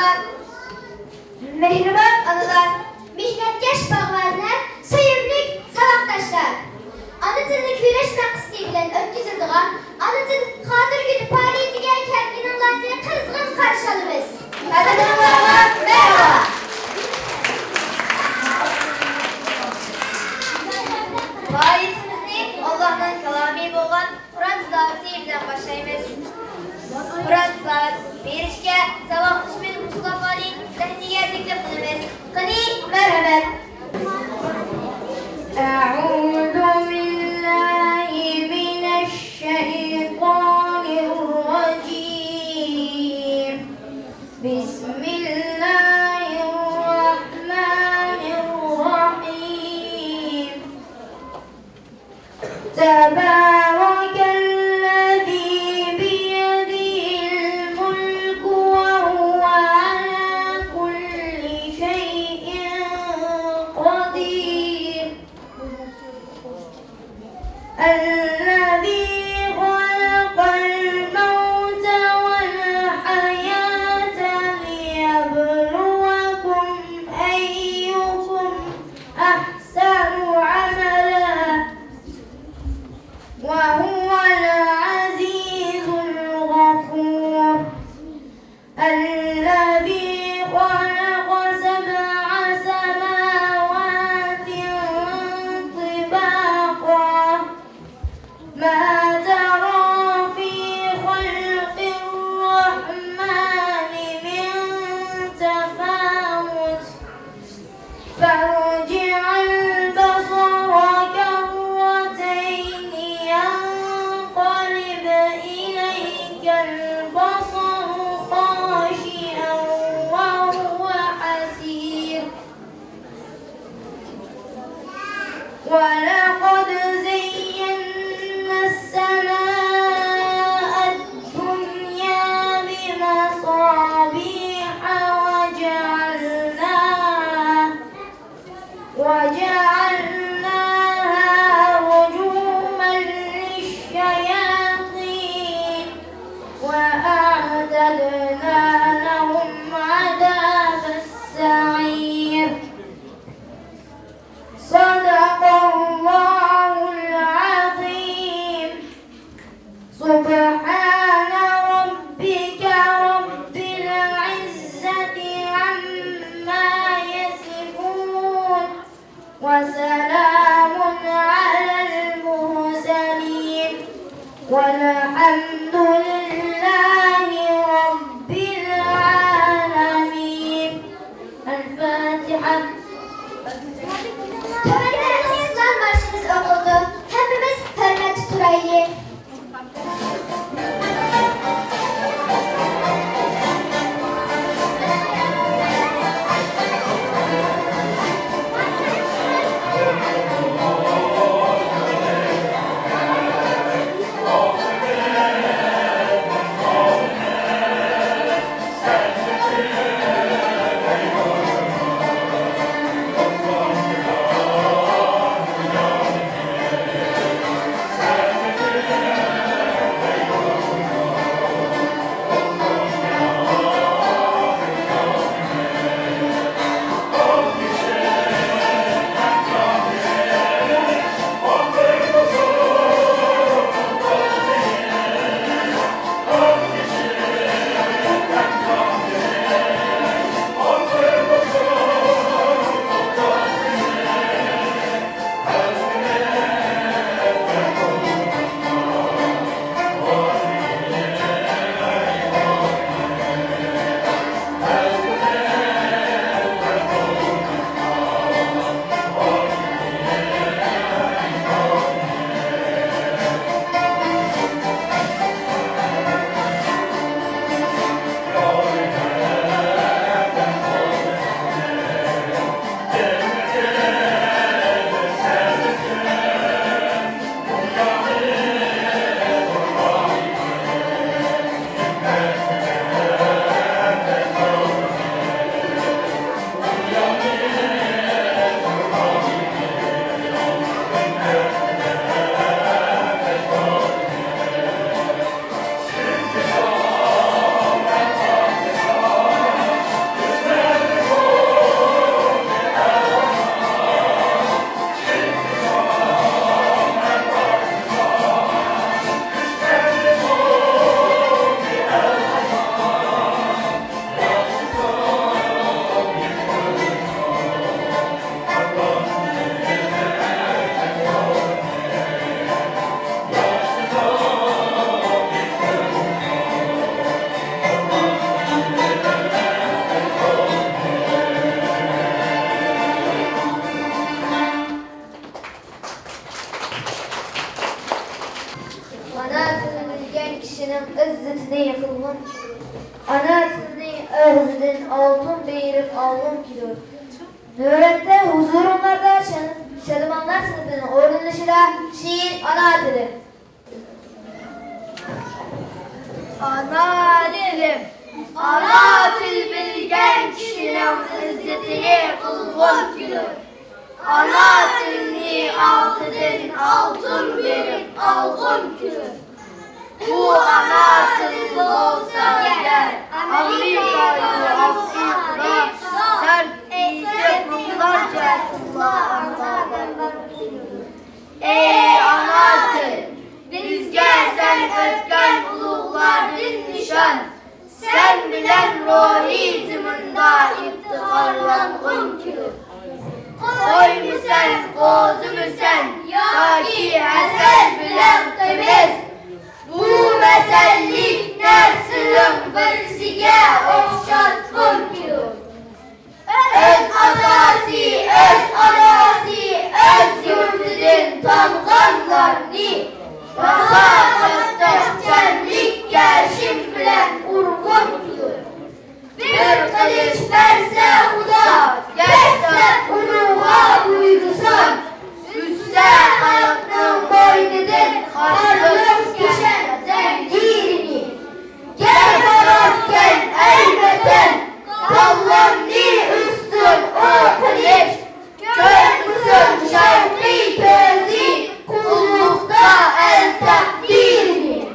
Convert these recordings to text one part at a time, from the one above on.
babalar, mehriban analar, mihnetkeş bağlarlar, sevimli savaştaşlar. Ana tilini kuyulaşmak isteyebilen ötküzüldüğün ana til Xatir günü faaliyetiga kelganlarni qizg'in qarshi olamiz. Qadrdonlarga merhaba. Faoliyetimizni Allohning kalomi bo'lgan Qur'on tilovati bilan boshlaymiz. Qur'on tilovat berishga Savob Ismet Mustafoning sahniga taklif qilamiz. Qani marhamat. أعوذ بالله من الشيطان الرجيم بسم الله الرحمن الرحيم تبارك الذي بيده الملك وهو على كل شيء قدير الذي خلق الموت والحياة ليبلوكم أيكم أحسن عملا altın beyirip alın kidur. Nöbette huzurunlarda Şadımanlar sınıfının oynanışıyla şiir ana atıdır. Ana dilim, ana dil bilgen kişinin izzetini kulbun gülür. Ana dilini altıdın altın verip algın gülür. Bu ana dil olsa eğer, Amerika'yı Afrika'da sert iyice bunlarca Allah Allah'dan Ey ana dil, bizge sen ötken ulukların nişan, sen bilen ruhi zımında iftiharlanğın kürür. Koy mu sen, kozu mu sen, ya ki eser bilen kıbrız, bu mesellik nersinin birsiga okşatkın kürür. Öz atası, öz anası, öz yurtudun tamganlarını, Rahatlıkta cenlik gelşim bilen urgun kılır. Bir kılıç verse huda, geçse unuğa buyursan, üstse ayakının boynudun karlık geçen zengirini. Gel vararken elbeten, kallanlı üstün o kılıç, kör musun şevki gözü, kullukta el takdirini.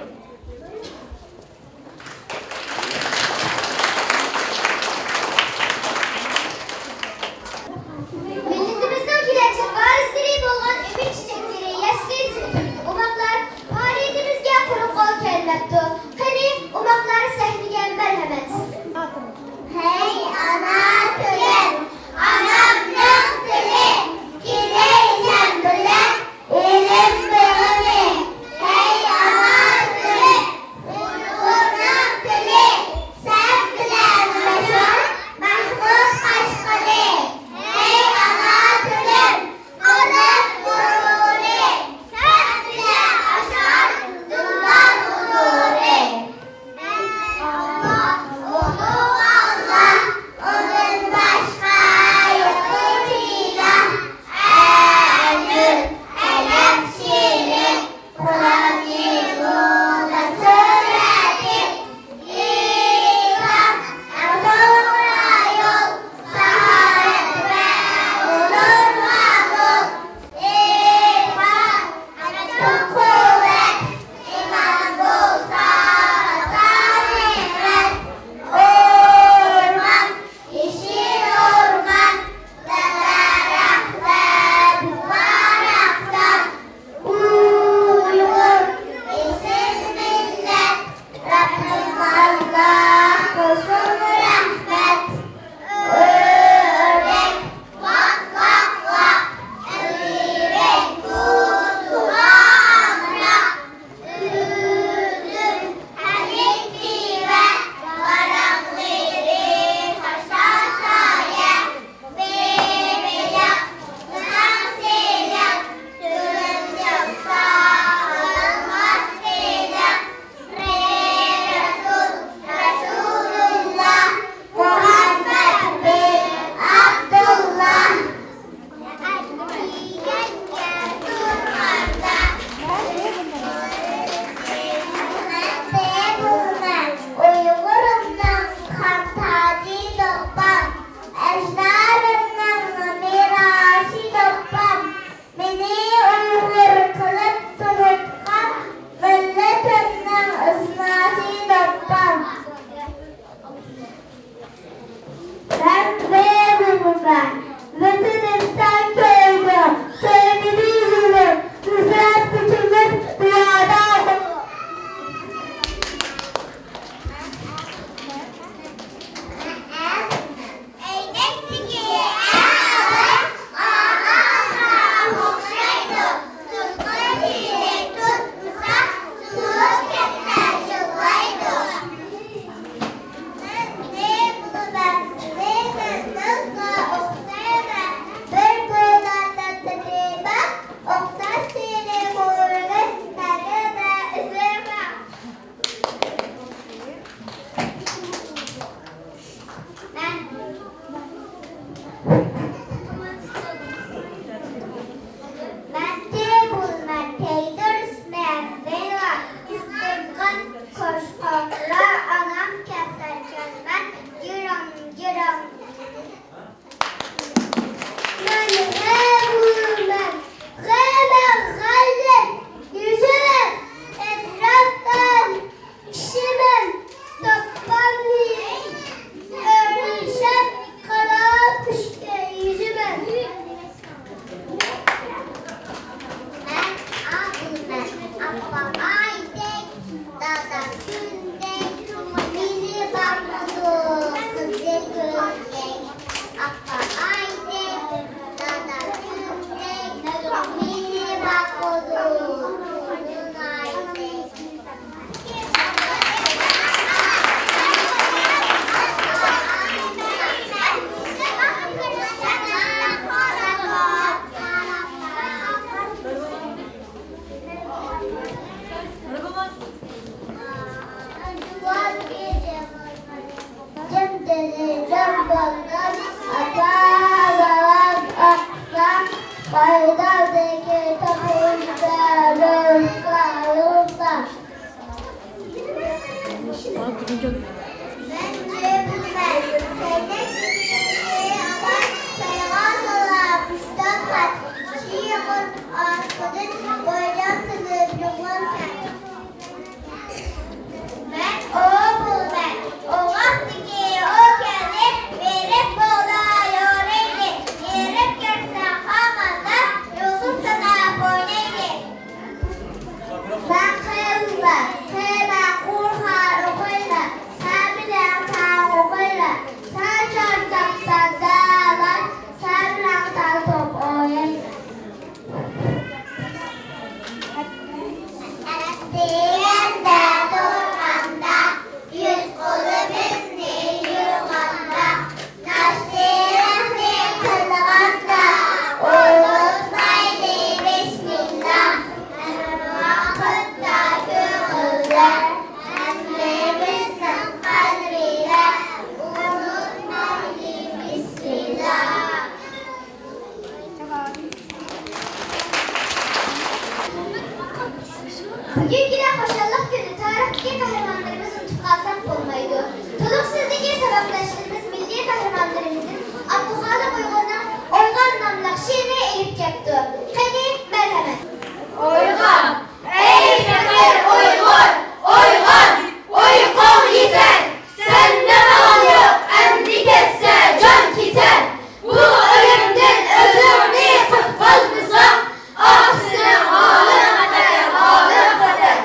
Bugünkü de hoşallık günü tarihteki kahramanlarımız unutup kalsak olmaydı. Tuluksuzluğu sebepleştirmiş milli kahramanlarımızın Abdülkadir Uygun'un Oygan namlı şiirini elip yaptı. Hani merhamet. Oygan, ey Fener Uygur, Oygan, uygun yeter. Senden alıp emrik etse can kiter. Bu ölümden özürünü tutmaz mısın? Aksine ağlın kader, ağlın kader.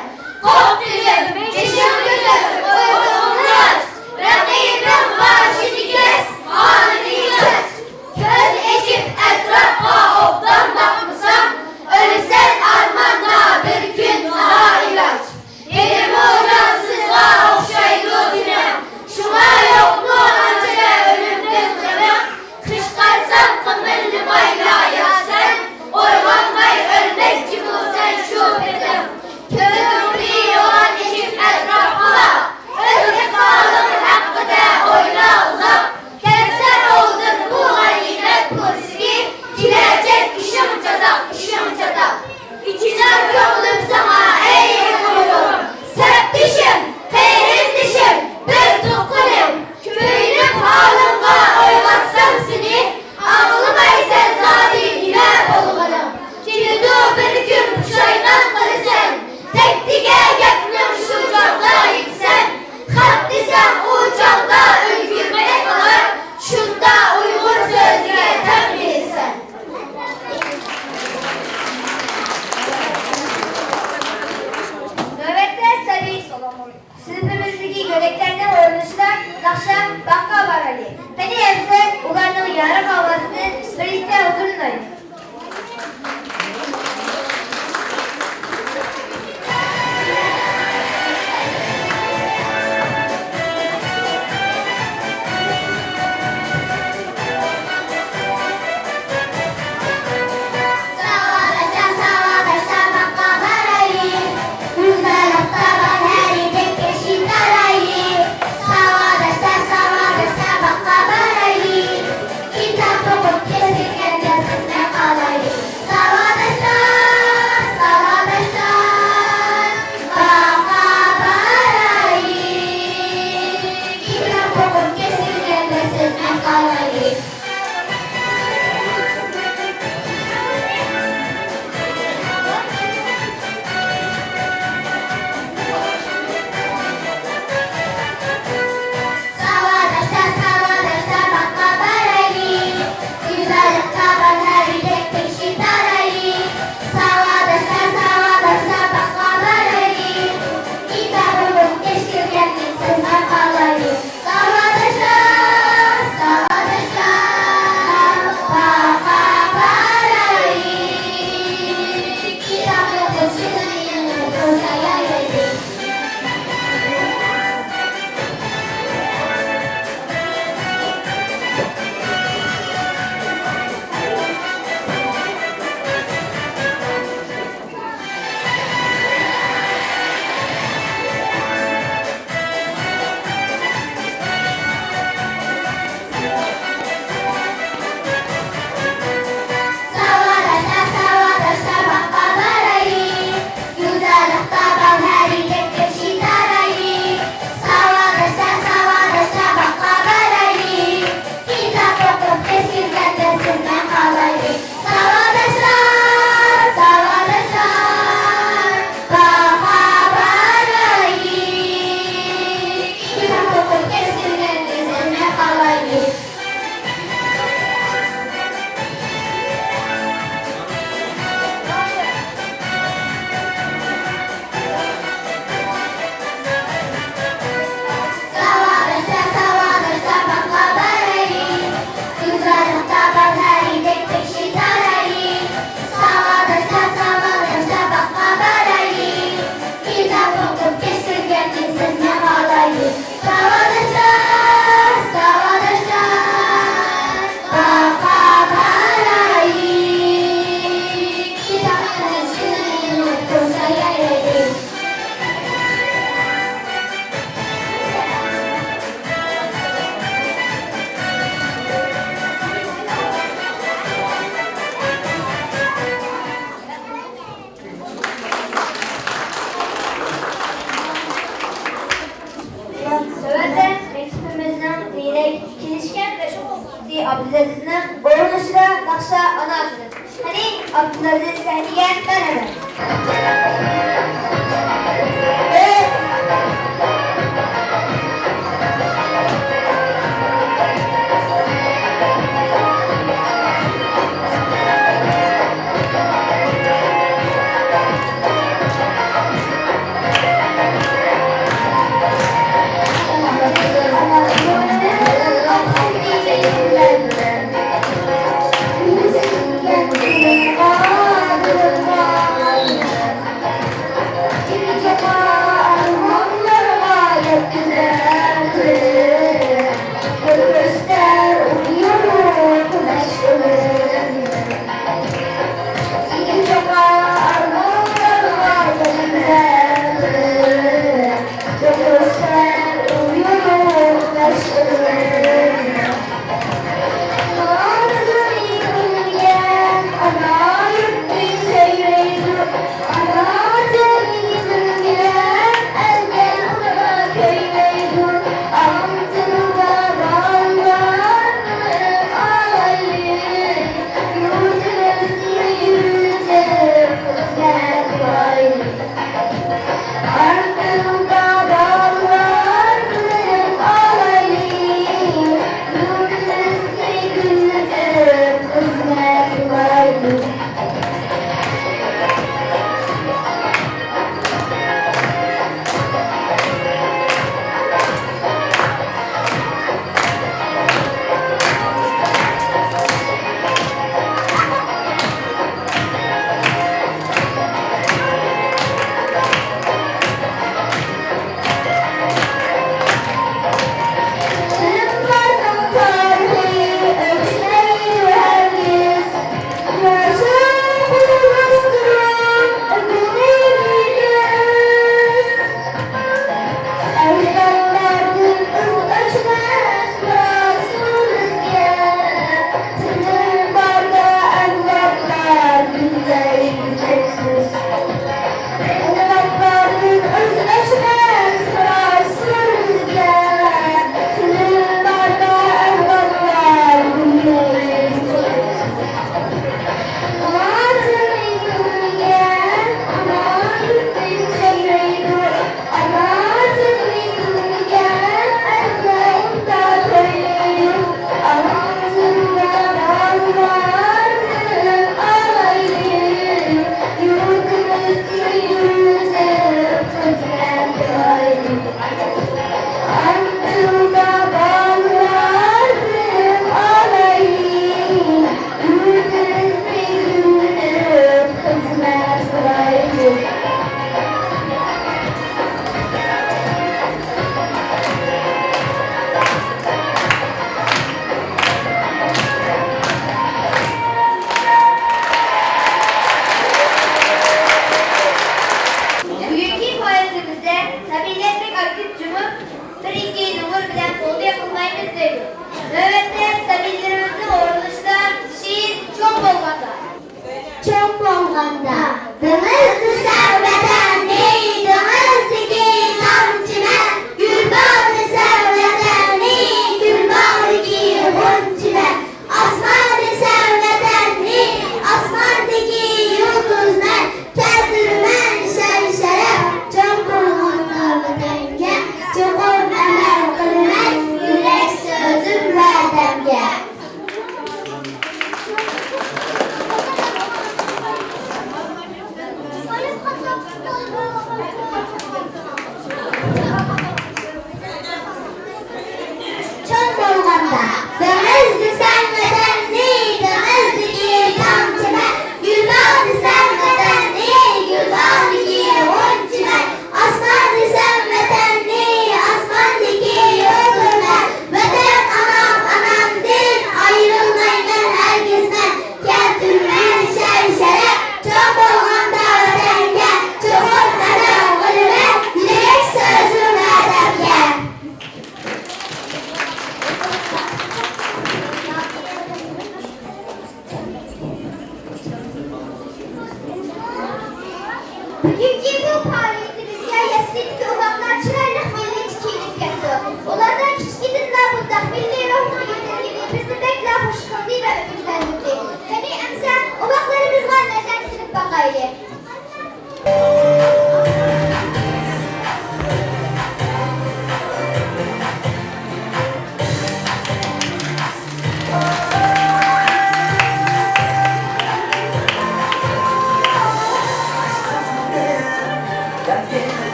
Kop dilim, geçim güzel, uygunlar. Rakibim var şimdi kes, halini kes. Köz eşip etrafa obdan bakmışsam, ölürsen armanda bir gün daha ilaç. Benim uğransızlığa okşaydı günem, şuna yok mu ancak ölümden kırım? Kışkarsam kımırlı bayrağı sen, orman bay ölmek gibi sen şüphedim. Kömürlü olan eşip etrafına, özgür kalın hakkı da oyna uzak. Kensen oldun bu ganimet polisi, girecek işim çatak, işim çatak. İçinden yolum sana ey umurum, serpişim, peyrin dişim, bir tukulum. Köyünün halınla oylatsam seni, ağlamaysan zalim yine olmalım. Kilidi bir gün puşaydan kırısen, tek dige gepnim şu canla yitsen. Kalp desem o canla öldürmek kalır, şunda Uygur sözüne tembilsen. Nöbetler Sabi Solomon. Sınıfımızdaki göreklerden oynayışlar Nakşa Bakka var Ali. Hani hepsi Ugar'ın yarı kahvaltını birlikte oturun Ali. Kita pokok kesik and just Mufti Abdülaziz'nin oğluşla Nakşa ana atıdır. Hani Abdülaziz sahneye merhaba.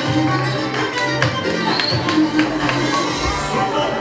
Thank you.